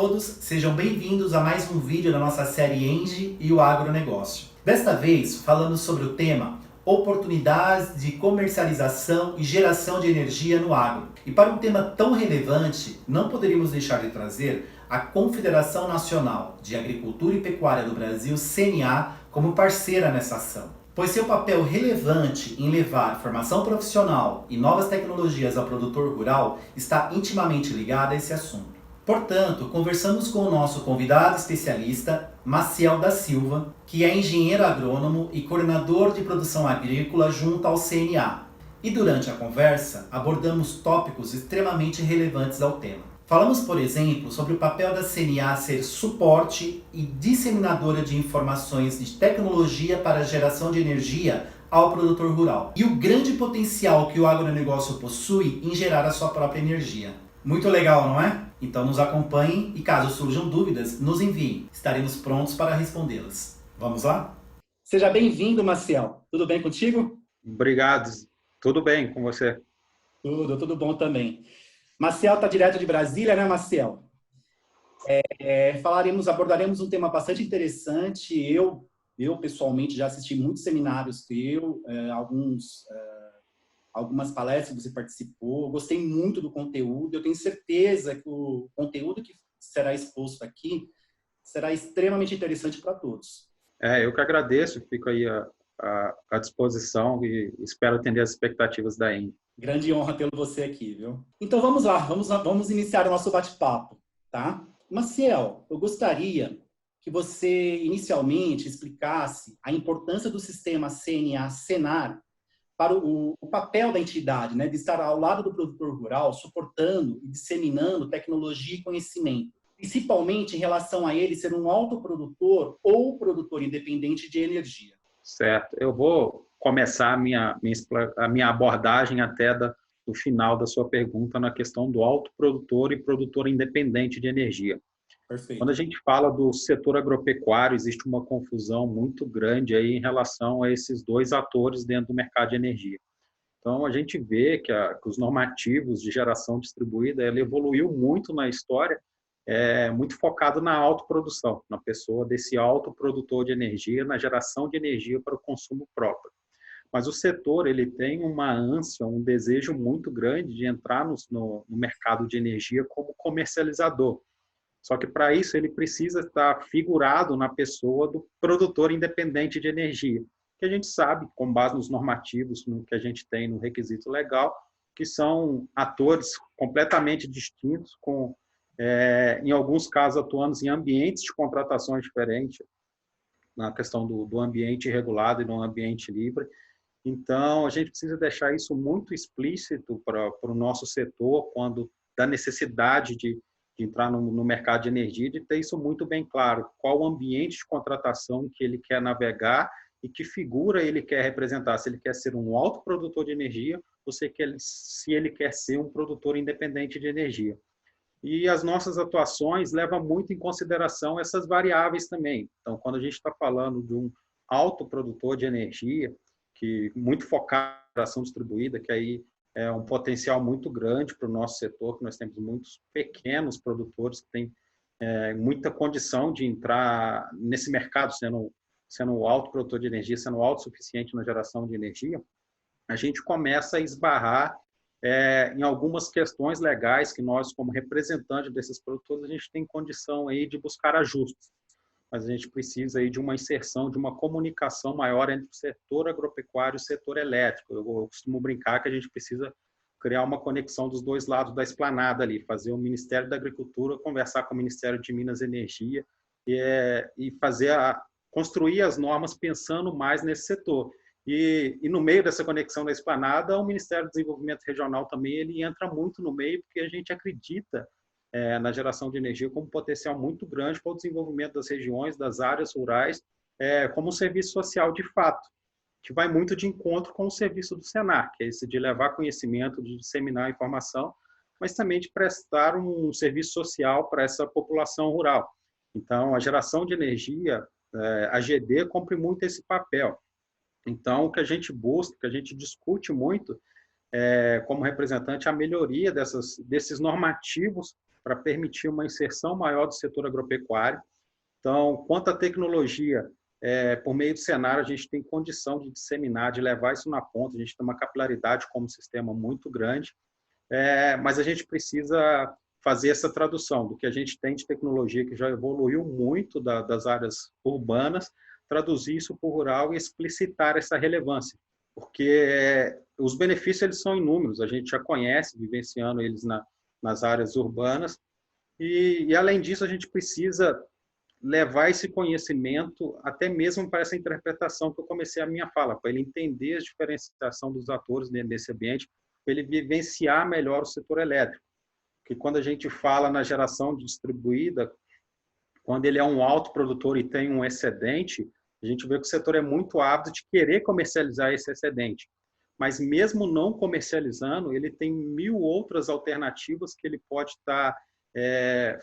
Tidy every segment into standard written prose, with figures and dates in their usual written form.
todos, sejam bem-vindos a mais um vídeo da nossa série Engie e o agronegócio. Desta vez, falando sobre o tema oportunidades de comercialização e geração de energia no agro. E para um tema tão relevante, não poderíamos deixar de trazer a Confederação Nacional de Agricultura e Pecuária do Brasil, CNA, como parceira nessa ação, pois seu papel relevante em levar formação profissional e novas tecnologias ao produtor rural está intimamente ligado a esse assunto. Portanto, conversamos com o nosso convidado especialista, Maciel da Silva, que é engenheiro agrônomo e coordenador de produção agrícola junto ao CNA. E durante a conversa, abordamos tópicos extremamente relevantes ao tema. Falamos, por exemplo, sobre o papel da CNA ser suporte e disseminadora de informações de tecnologia para a geração de energia ao produtor rural e o grande potencial que o agronegócio possui em gerar a sua própria energia. Muito legal, não é? Então nos acompanhem e caso surjam dúvidas, nos enviem. Estaremos prontos para respondê-las. Vamos lá? Seja bem-vindo, Maciel. Tudo bem contigo? Obrigado. Tudo bem com você? Tudo bom também. Maciel está direto de Brasília, né, Maciel? Abordaremos um tema bastante interessante. Eu pessoalmente já assisti muitos seminários algumas palestras que você participou. Gostei muito do conteúdo. Eu tenho certeza que o conteúdo que será exposto aqui será extremamente interessante para todos. Eu que agradeço, fico aí à disposição e espero atender as expectativas da Engie. Grande honra tê-lo você aqui, viu? Então vamos lá, vamos iniciar o nosso bate-papo, tá? Maciel, eu gostaria que você inicialmente explicasse a importância do sistema CNA-Senar para o papel da entidade, né, de estar ao lado do produtor rural, suportando e disseminando tecnologia e conhecimento, principalmente em relação a ele ser um autoprodutor ou produtor independente de energia. Certo. Eu vou começar a minha abordagem até do final da sua pergunta na questão do autoprodutor e produtor independente de energia. Perfeito. Quando a gente fala do setor agropecuário, existe uma confusão muito grande aí em relação a esses dois atores dentro do mercado de energia. Então, a gente vê que os normativos de geração distribuída ela evoluiu muito na história, muito focado na autoprodução, na pessoa desse autoprodutor de energia, na geração de energia para o consumo próprio. Mas o setor ele tem uma ânsia, um desejo muito grande de entrar no mercado de energia como comercializador. Só que, para isso, ele precisa estar figurado na pessoa do produtor independente de energia, que a gente sabe, com base nos normativos, no que a gente tem no requisito legal, que são atores completamente distintos, em alguns casos, atuando em ambientes de contratações diferentes, na questão do ambiente regulado e do ambiente livre. Então, a gente precisa deixar isso muito explícito para o nosso setor, quando da necessidade de entrar no mercado de energia, de ter isso muito bem claro, qual o ambiente de contratação que ele quer navegar e que figura ele quer representar, se ele quer ser um autoprodutor de energia ou se ele quer ser um produtor independente de energia. E as nossas atuações levam muito em consideração essas variáveis também. Então, quando a gente está falando de um autoprodutor de energia, que muito focado na geração distribuída, que aí é um potencial muito grande para o nosso setor, que nós temos muitos pequenos produtores que têm muita condição de entrar nesse mercado, sendo autoprodutor de energia, sendo autossuficiente na geração de energia, a gente começa a esbarrar em algumas questões legais que nós, como representantes desses produtores, a gente tem condição aí de buscar ajustes. Mas a gente precisa aí de uma inserção, de uma comunicação maior entre o setor agropecuário e o setor elétrico. Eu costumo brincar que a gente precisa criar uma conexão dos dois lados da esplanada ali, fazer o Ministério da Agricultura conversar com o Ministério de Minas e Energia e construir as normas pensando mais nesse setor. E no meio dessa conexão da esplanada, o Ministério do Desenvolvimento Regional também ele entra muito no meio, porque a gente acredita na geração de energia como um potencial muito grande para o desenvolvimento das regiões, das áreas rurais, como um serviço social de fato, que vai muito de encontro com o serviço do Senar, que é esse de levar conhecimento, de disseminar informação, mas também de prestar um serviço social para essa população rural. Então, a geração de energia, a GD, cumpre muito esse papel. Então, o que a gente busca, o que a gente discute muito, como representante, a melhoria desses normativos para permitir uma inserção maior do setor agropecuário. Então, quanto à tecnologia, por meio do Senar, a gente tem condição de disseminar, de levar isso na ponta, a gente tem uma capilaridade como sistema muito grande, mas a gente precisa fazer essa tradução do que a gente tem de tecnologia, que já evoluiu muito das áreas urbanas, traduzir isso para o rural e explicitar essa relevância, porque os benefícios eles são inúmeros, a gente já conhece, vivenciando eles nas áreas urbanas, e além disso a gente precisa levar esse conhecimento até mesmo para essa interpretação que eu comecei a minha fala, para ele entender a diferenciação dos atores dentro desse ambiente, para ele vivenciar melhor o setor elétrico. Porque quando a gente fala na geração distribuída, quando ele é um autoprodutor e tem um excedente, a gente vê que o setor é muito ávido de querer comercializar esse excedente. Mas mesmo não comercializando, ele tem 1000 outras alternativas que ele pode estar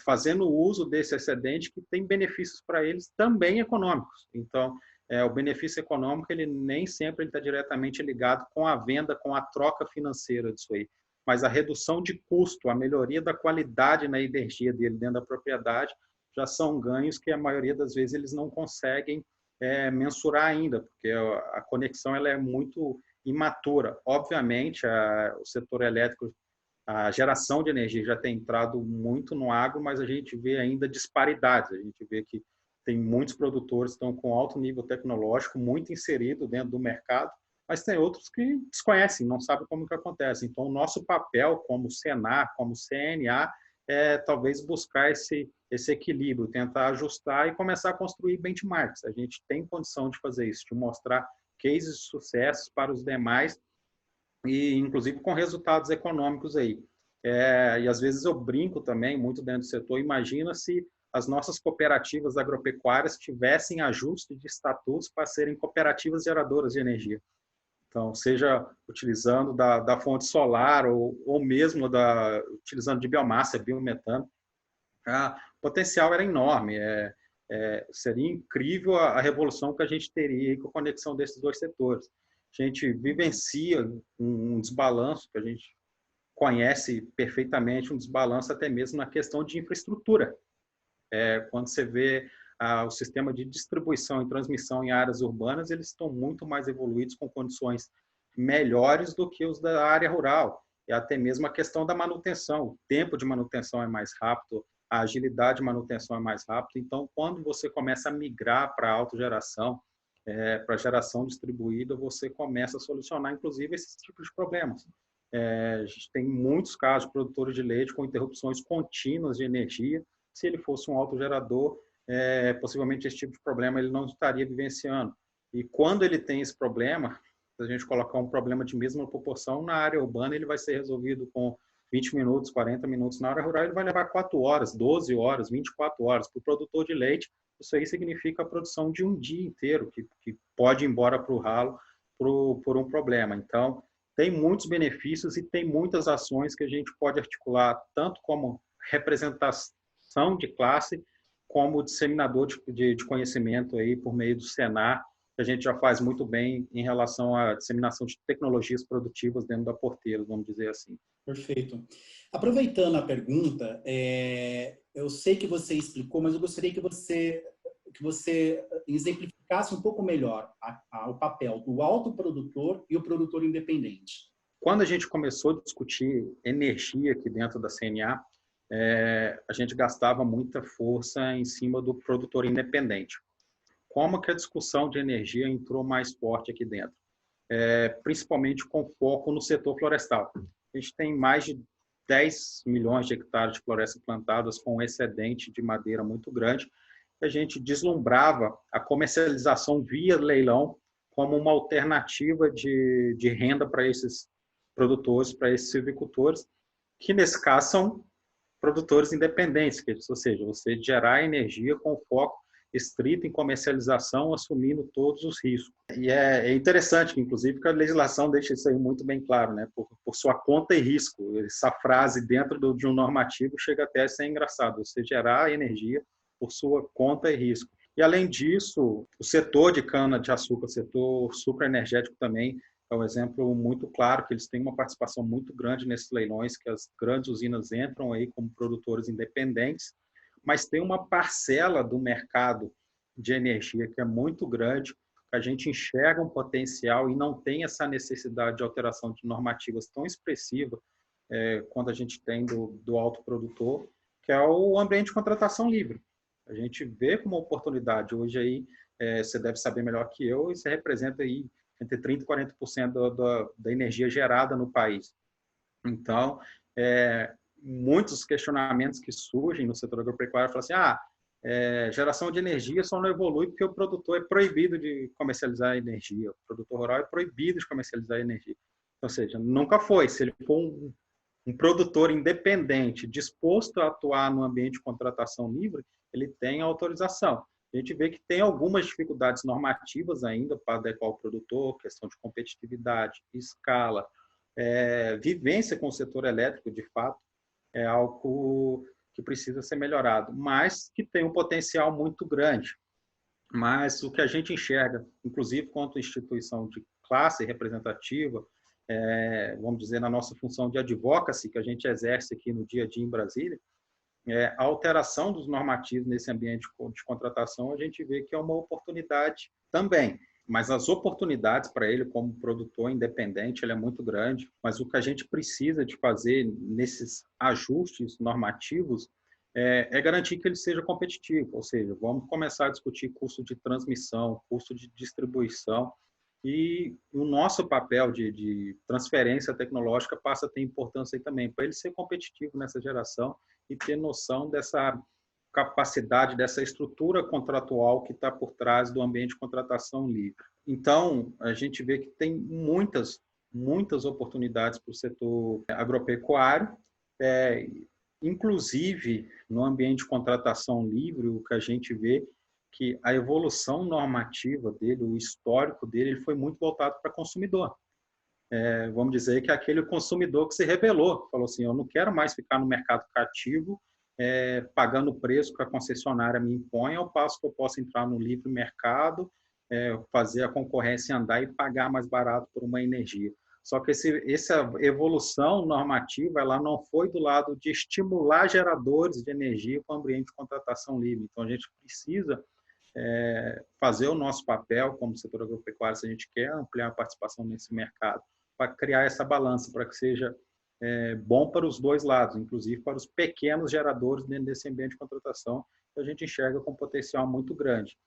fazendo uso desse excedente que tem benefícios para eles também econômicos. Então, o benefício econômico ele nem sempre está diretamente ligado com a venda, com a troca financeira disso aí. Mas a redução de custo, a melhoria da qualidade na energia dele dentro da propriedade, já são ganhos que a maioria das vezes eles não conseguem mensurar ainda, porque a conexão ela é muito imatura. Obviamente, o setor elétrico, a geração de energia já tem entrado muito no agro, mas a gente vê ainda disparidades. A gente vê que tem muitos produtores que estão com alto nível tecnológico, muito inserido dentro do mercado, mas tem outros que desconhecem, não sabem como que acontece. Então, o nosso papel como Senar, como CNA, é talvez buscar esse equilíbrio, tentar ajustar e começar a construir benchmarks. A gente tem condição de fazer isso, de mostrar cases de sucesso para os demais e, inclusive, com resultados econômicos aí. E, às vezes, eu brinco também, muito dentro do setor, imagina se as nossas cooperativas agropecuárias tivessem ajuste de estatutos para serem cooperativas geradoras de energia. Então, seja utilizando da fonte solar ou mesmo utilizando de biomassa, biometano, o potencial era enorme. Seria incrível a revolução que a gente teria com a conexão desses dois setores. A gente vivencia um desbalanço que a gente conhece perfeitamente, um desbalanço até mesmo na questão de infraestrutura. Quando você vê o sistema de distribuição e transmissão em áreas urbanas, eles estão muito mais evoluídos, com condições melhores do que os da área rural. E até mesmo a questão da manutenção. O tempo de manutenção é mais rápido, a agilidade de manutenção é mais rápida. Então, quando você começa a migrar para a autogeração, para a geração distribuída, você começa a solucionar, inclusive, esses tipos de problemas. A gente tem muitos casos de produtores de leite com interrupções contínuas de energia. Se ele fosse um autogerador, possivelmente esse tipo de problema ele não estaria vivenciando. E quando ele tem esse problema, se a gente colocar um problema de mesma proporção, na área urbana ele vai ser resolvido com 20 minutos, 40 minutos. Na área rural ele vai levar 4 horas, 12 horas, 24 horas. Para o produtor de leite, isso aí significa a produção de um dia inteiro, que pode ir embora para o ralo por um problema. Então, tem muitos benefícios e tem muitas ações que a gente pode articular, tanto como representação de classe, como disseminador de conhecimento aí por meio do Senar, que a gente já faz muito bem em relação à disseminação de tecnologias produtivas dentro da porteira, vamos dizer assim. Perfeito. Aproveitando a pergunta, eu sei que você explicou, mas eu gostaria que você exemplificasse um pouco melhor o papel do autoprodutor e o produtor independente. Quando a gente começou a discutir energia aqui dentro da CNA, a gente gastava muita força em cima do produtor independente. Como que a discussão de energia entrou mais forte aqui dentro? Principalmente com foco no setor florestal. A gente tem mais de 10 milhões de hectares de florestas plantadas com um excedente de madeira muito grande. A gente deslumbrava a comercialização via leilão como uma alternativa de renda para esses produtores, para esses silvicultores, que nesse caso são produtores independentes, ou seja, você gerar energia com foco estrito em comercialização, assumindo todos os riscos. E é interessante, inclusive, que a legislação deixa isso aí muito bem claro, né? Por sua conta e risco. Essa frase dentro de um normativo chega até a ser engraçado, você gerar energia por sua conta e risco. E, além disso, o setor de cana-de-açúcar, o setor sucroenergético também, é um exemplo muito claro que eles têm uma participação muito grande nesses leilões, que as grandes usinas entram aí como produtores independentes, mas tem uma parcela do mercado de energia que é muito grande, que a gente enxerga um potencial e não tem essa necessidade de alteração de normativas tão expressiva quando a gente tem do autoprodutor, que é o ambiente de contratação livre. A gente vê como oportunidade. Hoje aí, você deve saber melhor que eu, e você representa aí entre 30% e 40% da energia gerada no país. Então, muitos questionamentos que surgem no setor agropecuário falam assim, geração de energia só não evolui porque o produtor é proibido de comercializar energia, o produtor rural é proibido de comercializar energia. Ou seja, nunca foi. Se ele for um produtor independente, disposto a atuar no ambiente de contratação livre, ele tem autorização. A gente vê que tem algumas dificuldades normativas ainda para adequar o produtor, questão de competitividade, escala, vivência com o setor elétrico, de fato, é algo que precisa ser melhorado, mas que tem um potencial muito grande. Mas o que a gente enxerga, inclusive quanto instituição de classe representativa, vamos dizer, na nossa função de advocacy, que a gente exerce aqui no dia a dia em Brasília, a alteração dos normativos nesse ambiente de contratação, a gente vê que é uma oportunidade também. Mas as oportunidades para ele, como produtor independente, ele é muito grande. Mas o que a gente precisa de fazer nesses ajustes normativos é garantir que ele seja competitivo. Ou seja, vamos começar a discutir custo de transmissão, custo de distribuição, e o nosso papel de transferência tecnológica passa a ter importância aí também, para ele ser competitivo nessa geração e ter noção dessa capacidade, dessa estrutura contratual que está por trás do ambiente de contratação livre. Então, a gente vê que tem muitas oportunidades para o setor agropecuário, inclusive no ambiente de contratação livre, o que a gente vê que a evolução normativa dele, o histórico dele, ele foi muito voltado para consumidor. Vamos dizer que aquele consumidor que se rebelou, falou assim, eu não quero mais ficar no mercado cativo, pagando o preço que a concessionária me impõe, ao passo que eu posso entrar no livre mercado, fazer a concorrência andar e pagar mais barato por uma energia. Só que essa evolução normativa ela não foi do lado de estimular geradores de energia com o ambiente de contratação livre. Então, a gente precisa fazer o nosso papel como setor agropecuário, se a gente quer ampliar a participação nesse mercado, para criar essa balança, para que seja bom para os dois lados, inclusive para os pequenos geradores dentro desse ambiente de contratação, que a gente enxerga com potencial muito grande.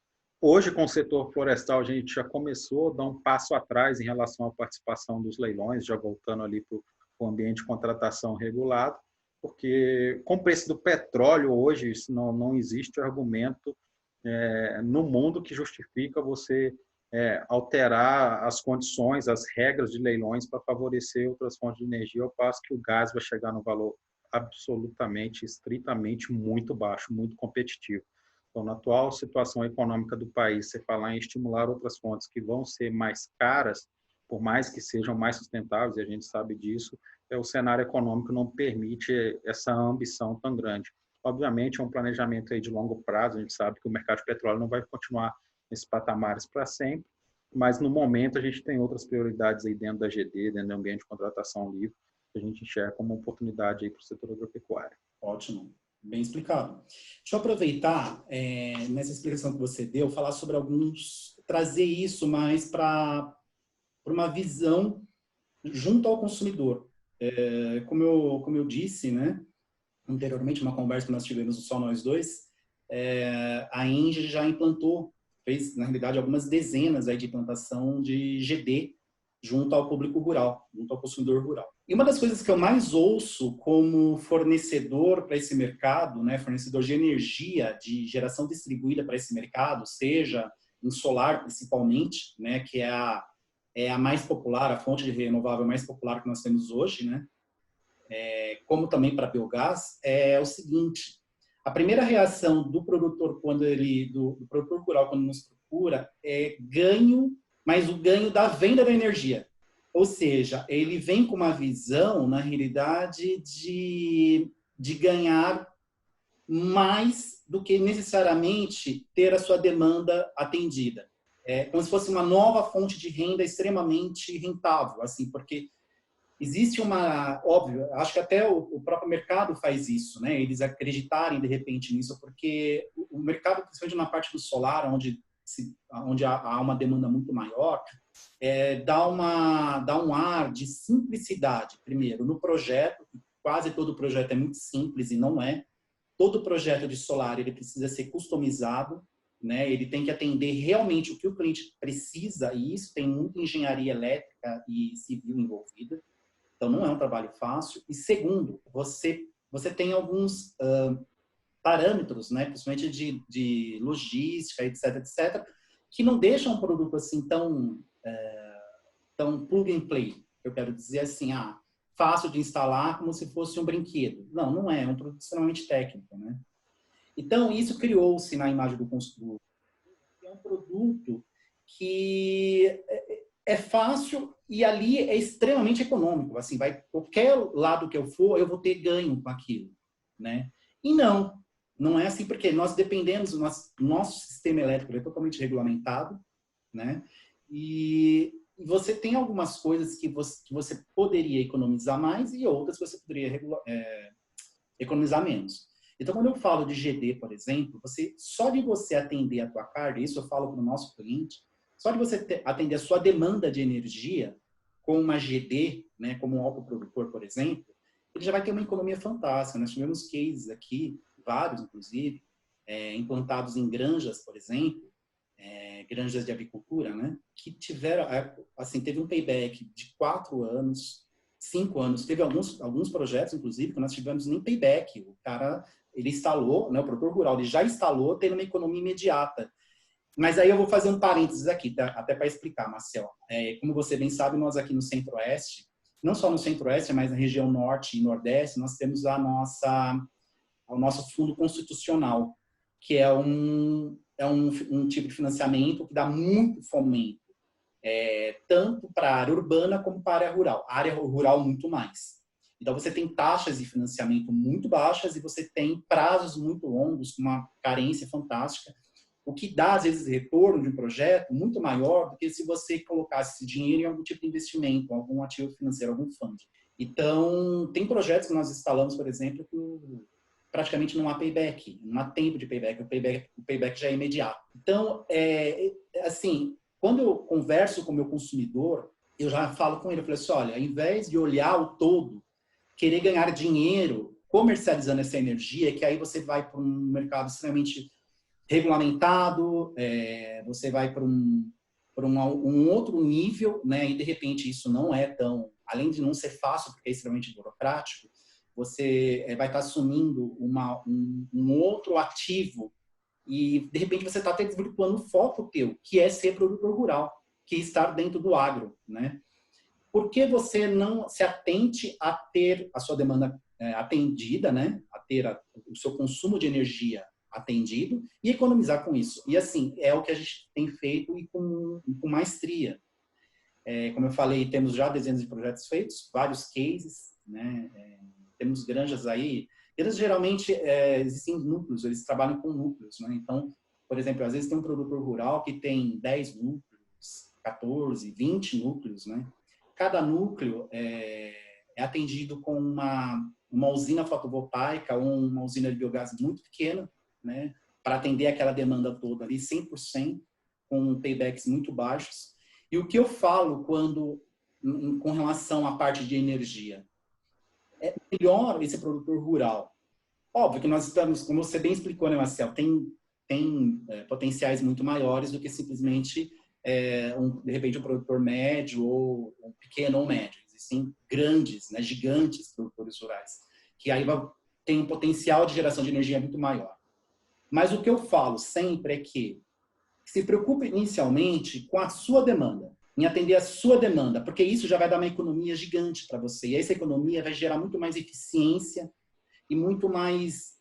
Hoje, com o setor florestal, a gente já começou a dar um passo atrás em relação à participação dos leilões, já voltando ali para o ambiente de contratação regulado, porque com o preço do petróleo hoje, isso não existe argumento no mundo que justifica você alterar as condições, as regras de leilões para favorecer outras fontes de energia, ao passo que o gás vai chegar no valor absolutamente, estritamente muito baixo, muito competitivo. Então, na atual situação econômica do país, você falar em estimular outras fontes que vão ser mais caras, por mais que sejam mais sustentáveis, e a gente sabe disso, o cenário econômico não permite essa ambição tão grande. Obviamente, é um planejamento aí de longo prazo, a gente sabe que o mercado de petróleo não vai continuar nesses patamares para sempre, mas no momento a gente tem outras prioridades aí dentro da GD, dentro do ambiente de contratação livre, que a gente enxerga como uma oportunidade aí para o setor agropecuário. Ótimo, bem explicado. Deixa eu aproveitar, nessa explicação que você deu, falar sobre trazer isso mais para uma visão junto ao consumidor. Como eu disse, né, anteriormente, uma conversa que nós tivemos só nós dois, a ENGIE já fez, na realidade, algumas dezenas aí de implantação de GD junto ao público rural, junto ao consumidor rural. E uma das coisas que eu mais ouço como fornecedor para esse mercado, né, fornecedor de energia, de geração distribuída para esse mercado, seja em solar principalmente, né, que é a mais popular, a fonte de renovável mais popular que nós temos hoje, né, como também para biogás, é o seguinte: a primeira reação do produtor do produtor rural quando nos procura é ganho, mas o ganho da venda da energia. Ou seja, ele vem com uma visão, na realidade, de ganhar mais do que necessariamente ter a sua demanda atendida. como se fosse uma nova fonte de renda extremamente rentável, assim, porque existe óbvio, acho que até o próprio mercado faz isso, né? Eles acreditarem de repente nisso, porque o mercado, principalmente na parte do solar, onde há uma demanda muito maior, dá um ar de simplicidade, primeiro, no projeto. Quase todo projeto é muito simples e não é. Todo projeto de solar ele precisa ser customizado, né? Ele tem que atender realmente o que o cliente precisa, e isso tem muita engenharia elétrica e civil envolvida. Então, não é um trabalho fácil. E segundo, você tem alguns parâmetros, né, principalmente de logística, etc., etc., que não deixam um produto assim tão plug and play. Eu quero dizer assim, fácil de instalar como se fosse um brinquedo. Não, não é. É um produto extremamente técnico, né? Então, isso criou-se na imagem do construtor. É um produto que é fácil e ali é extremamente econômico. Assim, qualquer lado que eu for, eu vou ter ganho com aquilo, né? E não é assim, porque nós dependemos, nosso sistema elétrico é totalmente regulamentado, né? E você tem algumas coisas que você poderia economizar mais e outras que você poderia economizar menos. Então, quando eu falo de GD, por exemplo, só de você atender a tua carga, isso eu falo para o nosso cliente, só de você atender a sua demanda de energia com uma GD, né, como um autoprodutor, por exemplo, ele já vai ter uma economia fantástica. Nós tivemos cases aqui, vários inclusive, implantados em granjas, por exemplo, granjas de avicultura, né, que tiveram, assim, teve um payback de 4 anos, 5 anos. Teve alguns projetos, inclusive, que nós tivemos nem payback. O cara, ele instalou, né, o produtor rural, ele já instalou, tendo uma economia imediata. Mas aí eu vou fazer um parênteses aqui, tá? Até para explicar, Marcel. Como você bem sabe, nós aqui no Centro-Oeste, não só no Centro-Oeste, mas na região Norte e Nordeste, nós temos o nosso fundo constitucional, que é um tipo de financiamento que dá muito fomento, tanto para a área urbana como para a área rural. A área rural, muito mais. Então, você tem taxas de financiamento muito baixas e você tem prazos muito longos, com uma carência fantástica, o que dá, às vezes, retorno de um projeto muito maior do que se você colocasse esse dinheiro em algum tipo de investimento, algum ativo financeiro, algum fundo. Então, tem projetos que nós instalamos, por exemplo, que praticamente não há payback, não há tempo de payback, o payback já é imediato. Então, assim, quando eu converso com o meu consumidor, eu já falo com ele, eu falo assim, olha, ao invés de olhar o todo, querer ganhar dinheiro comercializando essa energia, que aí você vai para um mercado extremamente regulamentado, você vai para um outro nível, né? E de repente isso não é tão, além de não ser fácil, porque é extremamente burocrático, você vai estar assumindo um outro ativo e de repente você está até desvirtuando o foco teu, que é ser produtor rural, que é estar dentro do agro, né? Por que você não se atente a ter a sua demanda atendida, né? A ter o seu consumo de energia atendido e economizar com isso. E assim, é o que a gente tem feito e com maestria. Como eu falei, temos já dezenas de projetos feitos, vários cases, né? Temos granjas aí. Granjas geralmente existem núcleos, eles trabalham com núcleos, né? Então, por exemplo, às vezes tem um produtor rural que tem 10 núcleos, 14, 20 núcleos, né? Cada núcleo é atendido com uma usina fotovoltaica ou uma usina de biogás muito pequena, né, para atender aquela demanda toda ali, 100%, com paybacks muito baixos. E o que eu falo com relação à parte de energia? É melhor esse produtor rural. Óbvio que nós estamos, como você bem explicou, né, Marcel, tem potenciais muito maiores do que simplesmente, de repente, um produtor médio ou um pequeno ou médio. Existem grandes, né, gigantes produtores rurais, que aí tem um potencial de geração de energia muito maior. Mas o que eu falo sempre é que se preocupe inicialmente com a sua demanda, em atender a sua demanda, porque isso já vai dar uma economia gigante para você. E essa economia vai gerar muito mais eficiência e muito mais,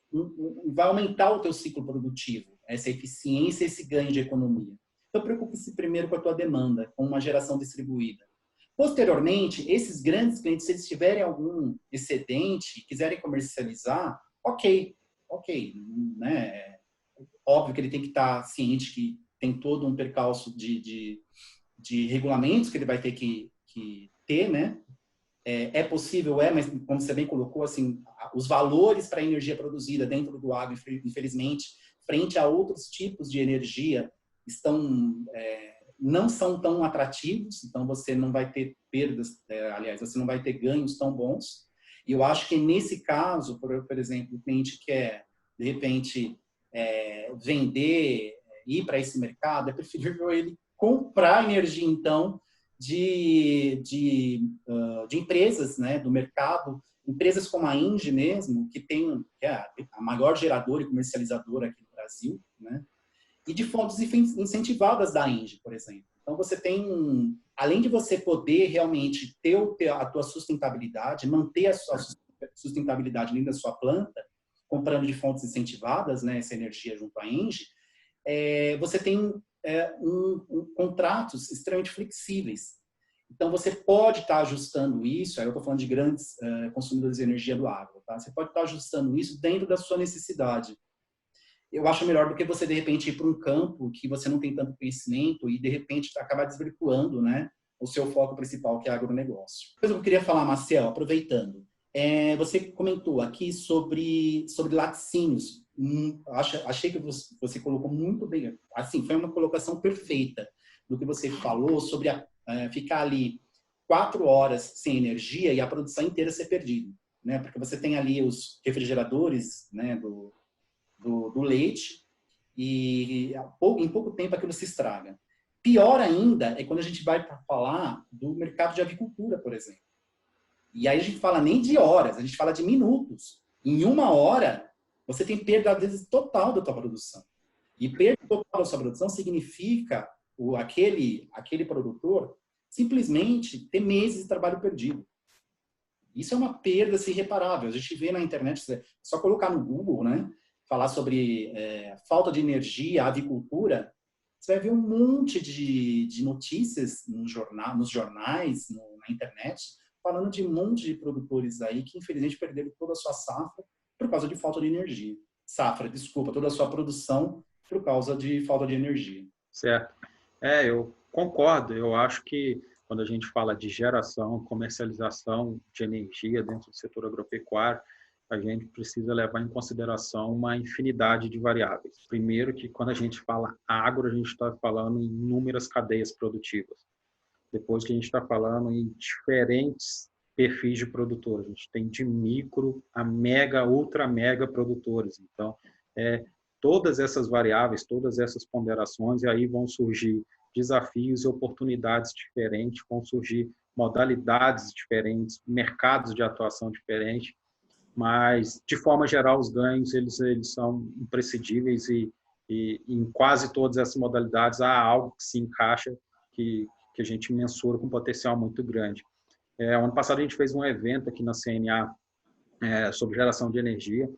vai aumentar o teu ciclo produtivo, essa eficiência, esse ganho de economia. Então, preocupe-se primeiro com a tua demanda, com uma geração distribuída. Posteriormente, esses grandes clientes, se eles tiverem algum excedente e quiserem comercializar, ok, né? Óbvio que ele tem que estar ciente que tem todo um percalço de regulamentos que ele vai ter que ter, né? É possível, mas como você bem colocou, assim, os valores para a energia produzida dentro do agro, infelizmente, frente a outros tipos de energia, não são tão atrativos, então você não vai ter perdas, aliás, você não vai ter ganhos tão bons. E eu acho que nesse caso, por exemplo, o cliente quer, de repente, vender, ir para esse mercado, é preferível ele comprar energia, então, de empresas, né, do mercado, empresas como a Engie mesmo, que é a maior geradora e comercializadora aqui no Brasil, né, e de fontes incentivadas da Engie, por exemplo. Então, você tem, além de você poder realmente ter a tua sustentabilidade, manter a sua sustentabilidade dentro da sua planta, comprando de fontes incentivadas, né, essa energia junto à Engie, você tem contratos extremamente flexíveis. Então, você pode estar ajustando isso, aí eu estou falando de grandes consumidores de energia do agro, tá? Você pode estar ajustando isso dentro da sua necessidade. Eu acho melhor do que você, de repente, ir para um campo que você não tem tanto conhecimento e, de repente, acabar desvirtuando, né, o seu foco principal, que é agronegócio. Coisa que eu queria falar, Marcel, aproveitando. Você comentou aqui sobre laticínios. Achei que você colocou muito bem. Assim, foi uma colocação perfeita do que você falou sobre ficar ali 4 horas sem energia e a produção inteira ser perdida, né? Porque você tem ali os refrigeradores, né, do leite e em pouco tempo aquilo se estraga. Pior ainda é quando a gente vai para falar do mercado de avicultura, por exemplo. E aí a gente fala nem de horas, a gente fala de minutos. Em 1 hora, você tem perda, às vezes, total da tua produção. E perda total da sua produção significa aquele produtor simplesmente ter meses de trabalho perdido. Isso é uma perda assim, irreparável. A gente vê na internet, só colocar no Google, né, falar sobre falta de energia, avicultura, você vai ver um monte de notícias nos jornais, na internet, falando de um monte de produtores aí que, infelizmente, perderam toda a sua safra por causa de falta de energia. Toda a sua produção por causa de falta de energia. Certo. Eu concordo. Eu acho que quando a gente fala de geração, comercialização de energia dentro do setor agropecuário, a gente precisa levar em consideração uma infinidade de variáveis. Primeiro que quando a gente fala agro, a gente está falando em inúmeras cadeias produtivas. Depois que a gente está falando em diferentes perfis de produtores. A gente tem de micro a mega, ultra mega produtores. Então, todas essas variáveis, todas essas ponderações, e aí vão surgir desafios e oportunidades diferentes, vão surgir modalidades diferentes, mercados de atuação diferentes, mas, de forma geral, os ganhos eles são imprescindíveis e em quase todas essas modalidades há algo que se encaixa, que a gente mensura com um potencial muito grande. Ano passado a gente fez um evento aqui na CNA sobre geração de energia.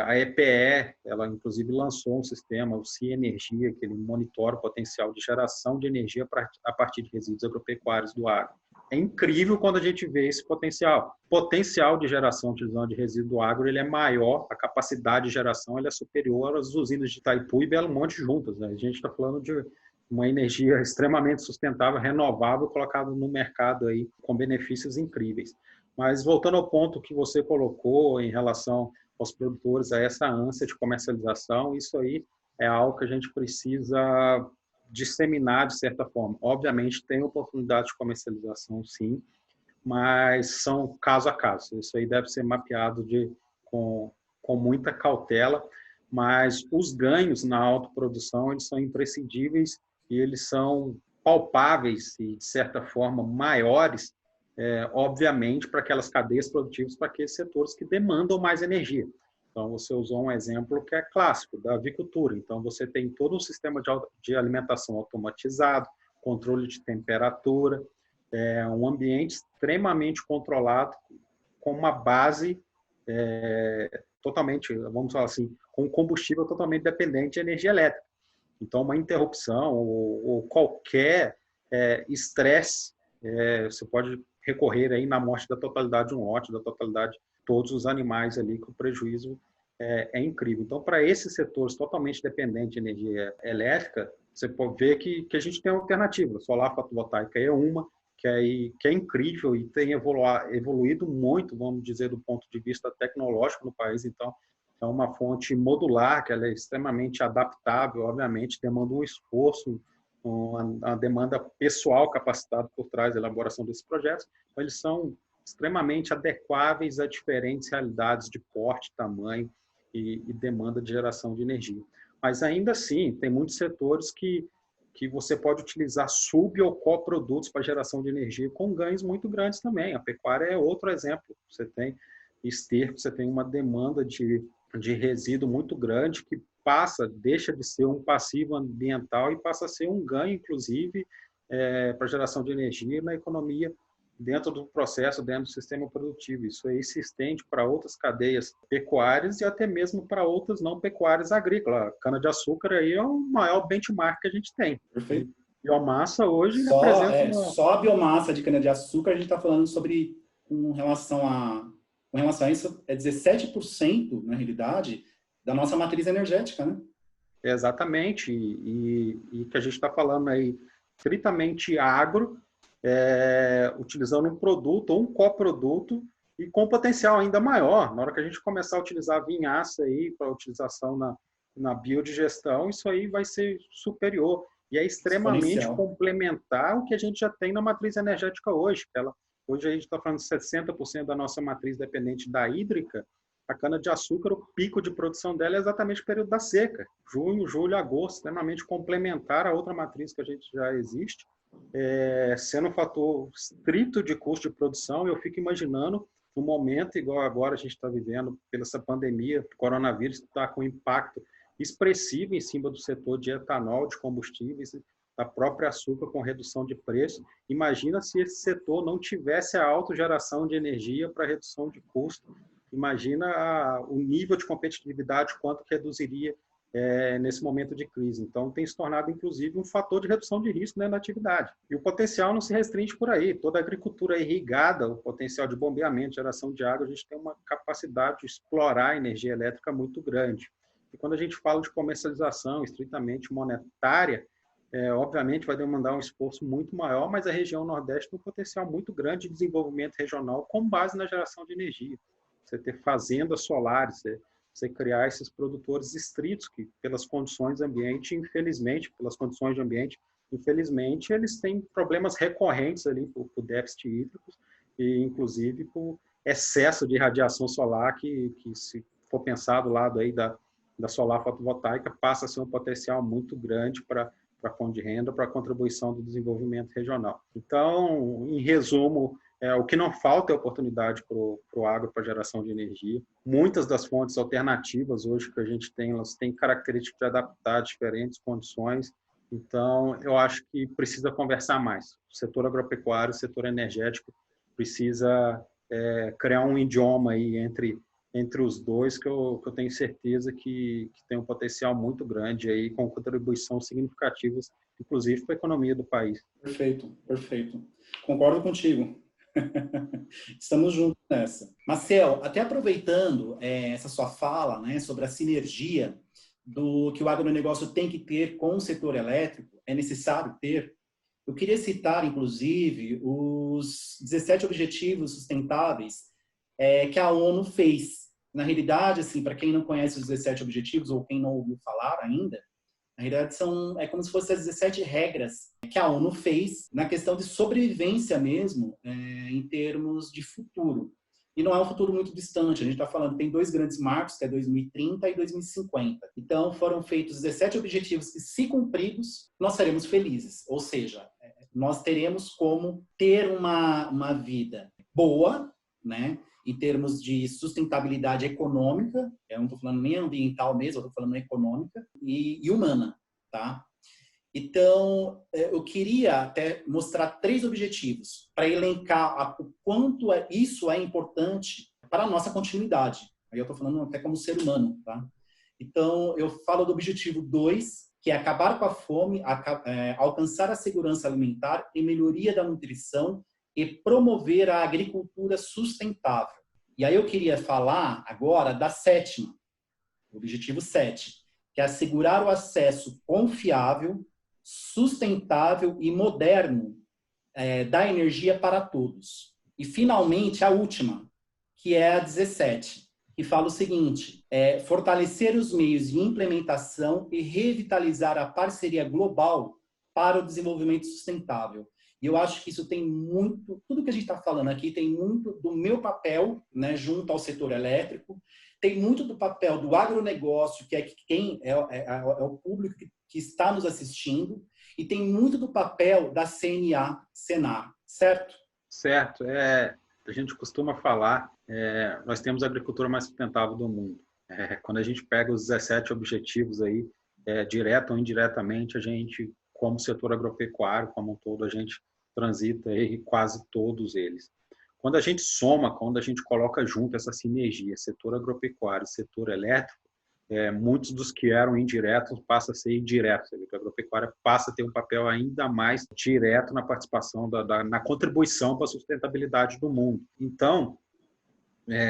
A EPE, ela inclusive lançou um sistema, o Cienergia, que ele monitora o potencial de geração de energia a partir de resíduos agropecuários do agro. É incrível quando a gente vê esse potencial. O potencial de geração de resíduo do agro ele é maior, a capacidade de geração ele é superior às usinas de Itaipu e Belo Monte juntas, né? A gente está falando de uma energia extremamente sustentável, renovável, colocada no mercado aí com benefícios incríveis. Mas voltando ao ponto que você colocou em relação aos produtores, a essa ânsia de comercialização, isso aí é algo que a gente precisa disseminar de certa forma. Obviamente tem oportunidade de comercialização, sim, mas são caso a caso. Isso aí deve ser mapeado com muita cautela, mas os ganhos na autoprodução eles são imprescindíveis e eles são palpáveis e, de certa forma, maiores, obviamente, para aquelas cadeias produtivas, para aqueles setores que demandam mais energia. Então, você usou um exemplo que é clássico, da avicultura. Então, você tem todo um sistema de alimentação automatizado, controle de temperatura, um ambiente extremamente controlado, com uma base totalmente, vamos falar assim, com combustível totalmente dependente de energia elétrica. Então, uma interrupção ou qualquer estresse, você pode recorrer aí na morte da totalidade de um lote, da totalidade de todos os animais ali, que o prejuízo é incrível. Então, para esses setores totalmente dependentes de energia elétrica, você pode ver que a gente tem alternativa. Solar fotovoltaica é uma, que é incrível e tem evoluído muito, vamos dizer, do ponto de vista tecnológico no país. Então, é uma fonte modular, que ela é extremamente adaptável, obviamente, demanda um esforço, uma demanda pessoal capacitada por trás da elaboração desses projetos, mas eles são extremamente adequáveis a diferentes realidades de porte, tamanho e demanda de geração de energia. Mas ainda assim, tem muitos setores que você pode utilizar sub- ou coprodutos para geração de energia com ganhos muito grandes também. A pecuária é outro exemplo. Você tem esterco, você tem uma demanda de resíduo muito grande que deixa de ser um passivo ambiental e passa a ser um ganho, inclusive, para geração de energia na economia dentro do processo, dentro do sistema produtivo. Isso aí se estende para outras cadeias pecuárias e até mesmo para outras não pecuárias agrícolas. A cana-de-açúcar aí é o maior benchmark que a gente tem. Perfeito. Biomassa hoje representa... Só a biomassa de cana-de-açúcar, a gente está falando sobre, com relação a isso, é 17%, na realidade, da nossa matriz energética, né? Exatamente. E que a gente está falando aí, estritamente agro, utilizando um produto ou um coproduto e com potencial ainda maior. Na hora que a gente começar a utilizar a vinhaça aí para utilização na biodigestão, isso aí vai ser superior. E é extremamente complementar o que a gente já tem na matriz energética hoje. Hoje a gente está falando de 60% da nossa matriz dependente da hídrica. A cana-de-açúcar, o pico de produção dela é exatamente o período da seca. Junho, julho, agosto, extremamente complementar a outra matriz que a gente já existe. Sendo um fator estrito de custo de produção, eu fico imaginando um momento igual agora a gente está vivendo pela essa pandemia, o coronavírus está com impacto expressivo em cima do setor de etanol, de combustíveis, da própria açúcar com redução de preço. Imagina se esse setor não tivesse a autogeração de energia para redução de custo. Imagina o nível de competitividade, quanto que reduziria nesse momento de crise. Então, tem se tornado, inclusive, um fator de redução de risco na atividade. E o potencial não se restringe por aí. Toda a agricultura irrigada, o potencial de bombeamento, geração de água, a gente tem uma capacidade de explorar a energia elétrica muito grande. E quando a gente fala de comercialização estritamente monetária, obviamente vai demandar um esforço muito maior, mas a região Nordeste tem um potencial muito grande de desenvolvimento regional com base na geração de energia. Você ter fazendas solares, você criar esses produtores estritos que, pelas condições de ambiente, infelizmente, eles têm problemas recorrentes ali por déficit hídrico e, inclusive, por excesso de radiação solar que se for pensar do lado aí da solar fotovoltaica, passa a ser um potencial muito grande para a fonte de renda, para a contribuição do desenvolvimento regional. Então, em resumo, o que não falta é oportunidade para o agro para geração de energia. Muitas das fontes alternativas hoje que a gente tem, elas têm características de adaptar a diferentes condições. Então, eu acho que precisa conversar mais. O setor agropecuário, o setor energético precisa criar um idioma aí entre os dois, que eu tenho certeza que tem um potencial muito grande aí, com contribuições significativas, inclusive para a economia do país. Perfeito, perfeito. Concordo contigo. Estamos juntos nessa. Marcel, até aproveitando essa sua fala, né, sobre a sinergia que o agronegócio tem que ter com o setor elétrico, é necessário ter, eu queria citar, inclusive, os 17 Objetivos Sustentáveis que a ONU fez. Na realidade, assim, para quem não conhece os 17 Objetivos, ou quem não ouviu falar ainda, na realidade é como se fossem as 17 regras que a ONU fez na questão de sobrevivência mesmo, em termos de futuro. E não é um futuro muito distante, a gente está falando, tem dois grandes marcos, que é 2030 e 2050. Então, foram feitos 17 objetivos que, se cumpridos, nós seremos felizes. Ou seja, nós teremos como ter uma vida boa, né? Em termos de sustentabilidade econômica, eu não estou falando nem ambiental mesmo, eu estou falando econômica e humana, tá? Então, eu queria até mostrar 3 objetivos para elencar o quanto isso é importante para a nossa continuidade. Aí eu estou falando até como ser humano, tá? Então, eu falo do objetivo 2, que é acabar com a fome, alcançar a segurança alimentar e melhoria da nutrição e promover a agricultura sustentável. E aí eu queria falar agora da 7ª, o objetivo 7, que é assegurar o acesso confiável, sustentável e moderno da energia para todos. E, finalmente, a última, que é a 17, que fala o seguinte, fortalecer os meios de implementação e revitalizar a parceria global para o desenvolvimento sustentável. E eu acho que isso tem muito, tudo que a gente está falando aqui tem muito do meu papel, né, junto ao setor elétrico, tem muito do papel do agronegócio, que é quem é o público que está nos assistindo, e tem muito do papel da CNA, Senar, certo? Certo. A gente costuma falar, nós temos a agricultura mais sustentável do mundo. Quando a gente pega os 17 objetivos aí, direto ou indiretamente, a gente, como setor agropecuário, como um todo, a gente transita aí quase todos eles. Quando a gente soma, quando a gente coloca junto essa sinergia, setor agropecuário e setor elétrico, muitos dos que eram indiretos passam a ser indiretos. A agropecuária passa a ter um papel ainda mais direto na participação, na contribuição para a sustentabilidade do mundo. Então,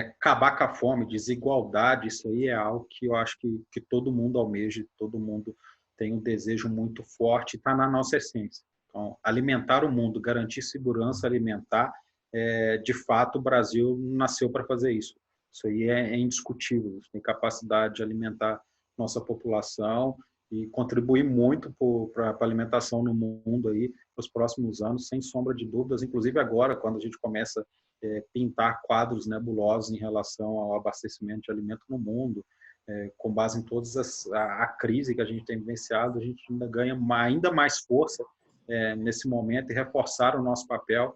acabar com a fome, desigualdade, isso aí é algo que eu acho que todo mundo almeja, todo mundo tem um desejo muito forte e está na nossa essência. Então, alimentar o mundo, garantir segurança alimentar, de fato, o Brasil nasceu para fazer isso. Isso aí é indiscutível. A gente tem capacidade de alimentar nossa população e contribuir muito para a alimentação no mundo aí nos próximos anos, sem sombra de dúvidas. Inclusive agora, quando a gente começa a pintar quadros nebulosos em relação ao abastecimento de alimento no mundo, com base em toda a crise que a gente tem vivenciado, a gente ainda ganha ainda mais força nesse momento e reforçar o nosso papel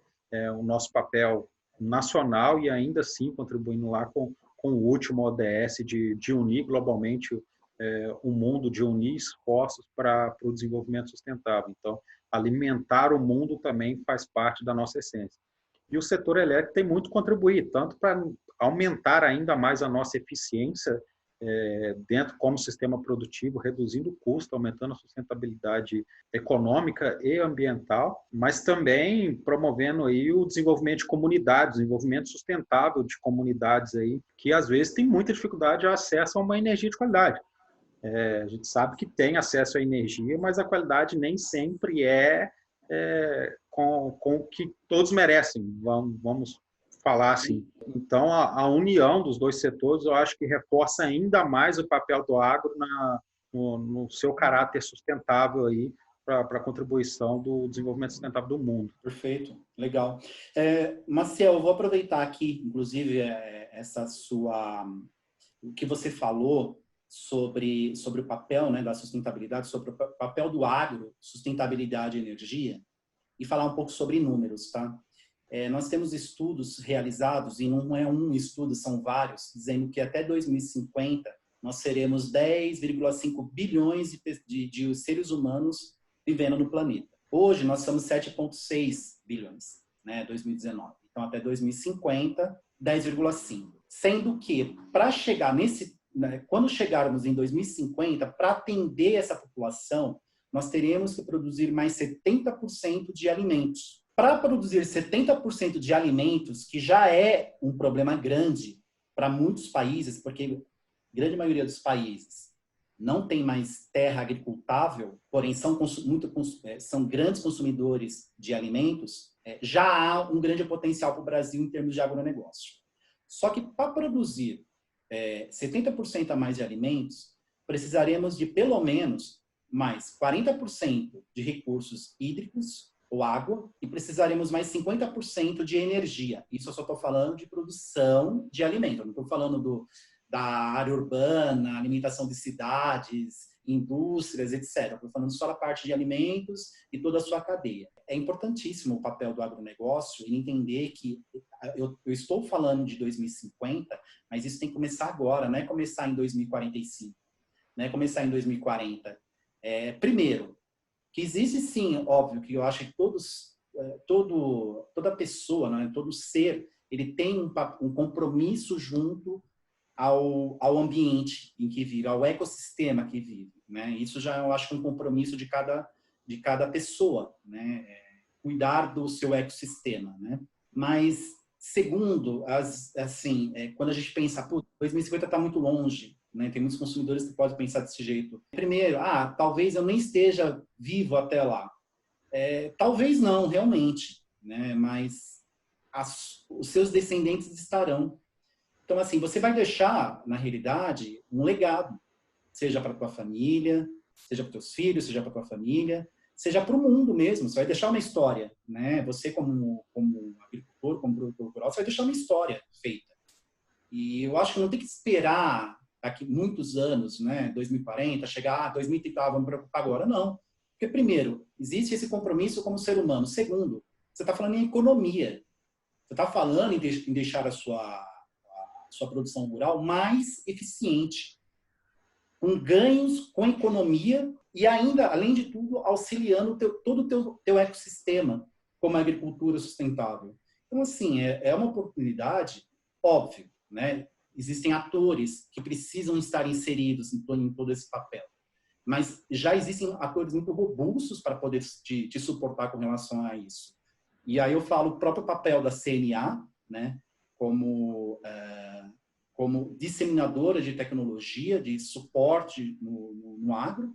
nacional e ainda assim contribuindo lá com o último ODS de unir globalmente o mundo, de unir esforços para o desenvolvimento sustentável. Então, alimentar o mundo também faz parte da nossa essência. E o setor elétrico tem muito a contribuir, tanto para aumentar ainda mais a nossa eficiência dentro como sistema produtivo, reduzindo o custo, aumentando a sustentabilidade econômica e ambiental, mas também promovendo aí o desenvolvimento de comunidades, desenvolvimento sustentável de comunidades aí, que às vezes tem muita dificuldade de acesso a uma energia de qualidade. A gente sabe que tem acesso à energia, mas a qualidade nem sempre com o que todos merecem, vamos falar assim. Então, a união dos dois setores, eu acho que reforça ainda mais o papel do agro no seu caráter sustentável aí para a contribuição do desenvolvimento sustentável do mundo. Perfeito, legal. Maciel, eu vou aproveitar aqui, inclusive, o que você falou sobre o papel, né, da sustentabilidade, sobre o papel do agro, sustentabilidade e energia, e falar um pouco sobre números, tá? Nós temos estudos realizados, e não é um estudo, são vários, dizendo que até 2050 nós seremos 10,5 bilhões de seres humanos vivendo no planeta. Hoje nós somos 7,6 bilhões, né, 2019. Então até 2050, 10,5. Sendo que para chegar quando chegarmos em 2050, para atender essa população, nós teremos que produzir mais 70% de alimentos. Para produzir 70% de alimentos, que já é um problema grande para muitos países, porque a grande maioria dos países não tem mais terra agricultável, porém são grandes consumidores de alimentos, já há um grande potencial para o Brasil em termos de agronegócio. Só que para produzir 70% a mais de alimentos, precisaremos de pelo menos mais 40% de recursos hídricos, ou água, e precisaremos mais 50% de energia. Isso eu só estou falando de produção de alimento, eu não estou falando da área urbana, alimentação de cidades, indústrias, etc. Estou falando só da parte de alimentos e toda a sua cadeia. É importantíssimo o papel do agronegócio em entender que eu estou falando de 2050, mas isso tem que começar agora, não é começar em 2045, não é começar em 2040. Primeiro, que existe sim, óbvio, que eu acho que toda pessoa, né, todo ser, ele tem um compromisso junto ao ambiente em que vive, ao ecossistema que vive, né? Isso já eu acho que é um compromisso de cada pessoa, né? Cuidar do seu ecossistema, né? Mas segundo, quando a gente pensa, 2050 está muito longe, né? Tem muitos consumidores que podem pensar desse jeito. Primeiro, talvez eu nem esteja vivo até lá. Talvez não, realmente, né? Mas os seus descendentes estarão. Então, assim, você vai deixar, na realidade, um legado, seja para a tua família, seja para os teus filhos, seja para a tua família, seja para o mundo mesmo. Você vai deixar uma história, né? Você, como agricultor, como produtor rural, você vai deixar uma história feita. E eu acho que não tem que esperar daqui muitos anos, né? 2040, chegar 2030, vamos preocupar agora. Não. Porque, primeiro, existe esse compromisso como ser humano. Segundo, você está falando em economia. Você está falando em deixar a sua produção rural mais eficiente, com ganhos, com economia e ainda, além de tudo, auxiliando todo o teu ecossistema como a agricultura sustentável. Então, assim, é uma oportunidade, óbvio, né? Existem atores que precisam estar inseridos em todo esse papel, mas já existem atores muito robustos para poder te suportar com relação a isso. E aí eu falo o próprio papel da CNA, né? Como disseminadora de tecnologia, de suporte no agro,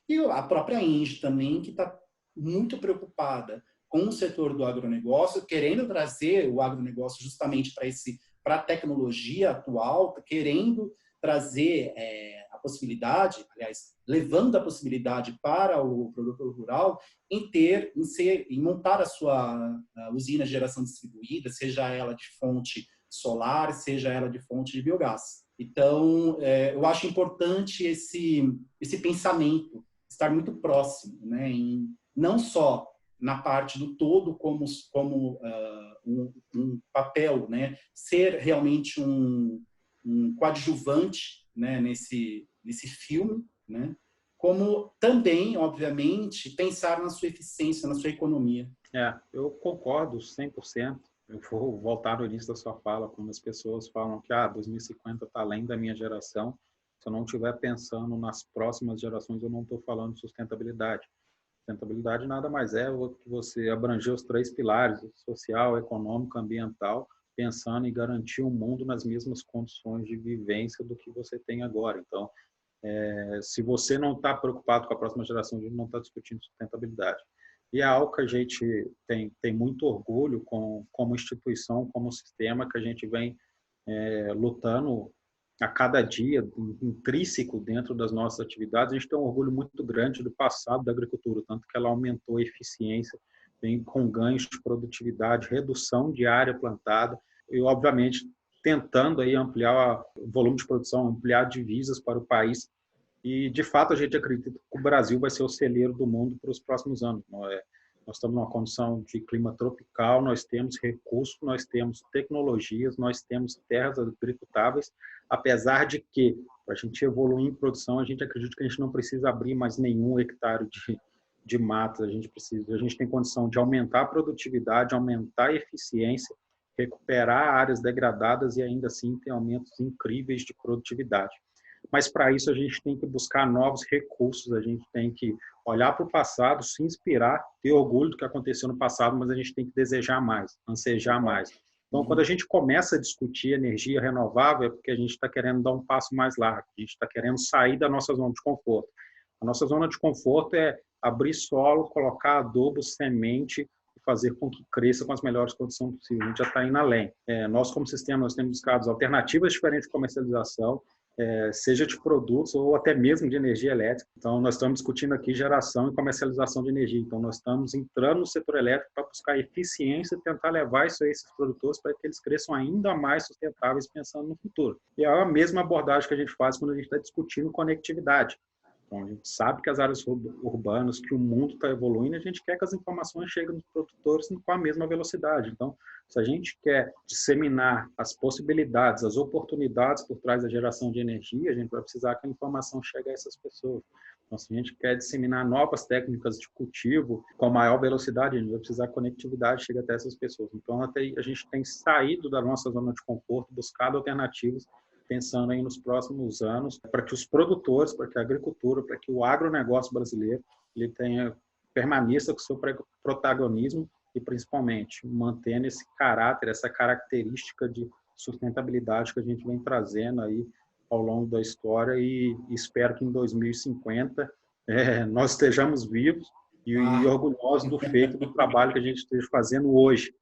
e a própria Engie também, que está muito preocupada com o setor do agronegócio, querendo trazer o agronegócio justamente para a tecnologia atual, querendo trazer a possibilidade, aliás, levando a possibilidade para o produtor rural em montar a sua usina de geração distribuída, seja ela de fonte solar, seja ela de fonte de biogás. Então, eu acho importante esse pensamento estar muito próximo, né? Não só na parte do todo como um papel, né? Ser realmente um coadjuvante, né? nesse filme, né? Como também, obviamente, pensar na sua eficiência, na sua economia. Eu concordo 100%. Eu vou voltar no início da sua fala, quando as pessoas falam que 2050 está além da minha geração. Se eu não estiver pensando nas próximas gerações, eu não estou falando de sustentabilidade. Sustentabilidade nada mais é que você abranger os 3 pilares, social, econômico, ambiental, pensando em garantir um mundo nas mesmas condições de vivência do que você tem agora. Então, se você não está preocupado com a próxima geração, a gente não está discutindo sustentabilidade. E é algo que a gente tem muito orgulho como instituição, como sistema, que a gente vem lutando a cada dia, intrínseco dentro das nossas atividades. A gente tem um orgulho muito grande do passado da agricultura, tanto que ela aumentou a eficiência, vem com ganhos de produtividade, redução de área plantada e, obviamente, tentando aí ampliar o volume de produção, ampliar divisas para o país. E, de fato, a gente acredita que o Brasil vai ser o celeiro do mundo para os próximos anos. Nós estamos numa condição de clima tropical, nós temos recursos, nós temos tecnologias, nós temos terras agricultáveis, apesar de que, para a gente evoluir em produção, a gente acredita que a gente não precisa abrir mais nenhum hectare de matas, a gente tem condição de aumentar a produtividade, aumentar a eficiência, recuperar áreas degradadas e ainda assim ter aumentos incríveis de produtividade. Mas para isso a gente tem que buscar novos recursos, a gente tem que olhar para o passado, se inspirar, ter orgulho do que aconteceu no passado, mas a gente tem que desejar mais, ansejar mais. Então, quando a gente começa a discutir energia renovável, é porque a gente está querendo dar um passo mais largo, a gente está querendo sair da nossa zona de conforto. A nossa zona de conforto é abrir solo, colocar adubo, semente e fazer com que cresça com as melhores condições possíveis. A gente já está indo além. Nós, como sistema, nós temos buscado alternativas diferentes de comercialização, seja de produtos ou até mesmo de energia elétrica. Então, nós estamos discutindo aqui geração e comercialização de energia. Então, nós estamos entrando no setor elétrico para buscar eficiência e tentar levar isso a esses produtores para que eles cresçam ainda mais sustentáveis pensando no futuro. E é a mesma abordagem que a gente faz quando a gente está discutindo conectividade. Então, a gente sabe que as áreas urbanas, que o mundo está evoluindo, a gente quer que as informações cheguem nos produtores com a mesma velocidade. Então, se a gente quer disseminar as possibilidades, as oportunidades por trás da geração de energia, a gente vai precisar que a informação chegue a essas pessoas. Então, se a gente quer disseminar novas técnicas de cultivo com maior velocidade, a gente vai precisar que a conectividade chegue até essas pessoas. Então, a gente tem saído da nossa zona de conforto, buscado alternativas, pensando aí nos próximos anos, para que os produtores, para que a agricultura, para que o agronegócio brasileiro ele permaneça com o seu protagonismo e, principalmente, mantendo esse caráter, essa característica de sustentabilidade que a gente vem trazendo aí ao longo da história e espero que em 2050 nós estejamos vivos e orgulhosos do feito do trabalho que a gente esteja fazendo hoje,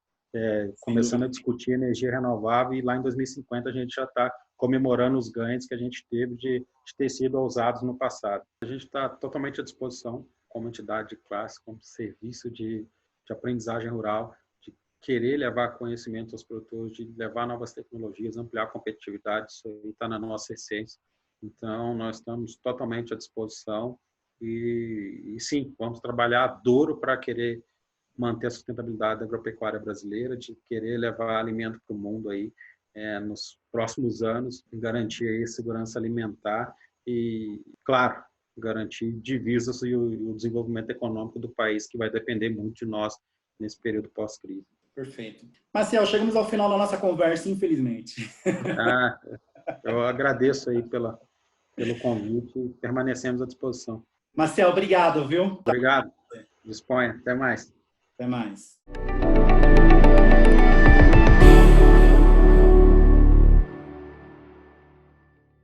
começando a discutir energia renovável, e lá em 2050 a gente já está comemorando os ganhos que a gente teve de ter sido ousados no passado. A gente está totalmente à disposição, como entidade de classe, como serviço de aprendizagem rural, de querer levar conhecimento aos produtores, de levar novas tecnologias, ampliar a competitividade, isso aí está na nossa essência. Então, nós estamos totalmente à disposição e sim, vamos trabalhar duro para querer manter a sustentabilidade da agropecuária brasileira, de querer levar alimento para o mundo aí, nos próximos anos, garantir aí segurança alimentar e, claro, garantir divisas e o desenvolvimento econômico do país, que vai depender muito de nós nesse período pós-crise. Perfeito. Marcel, chegamos ao final da nossa conversa, infelizmente. Eu agradeço aí pelo convite e permanecemos à disposição. Marcel, obrigado, viu? Obrigado. Disponha. Até mais. Até mais.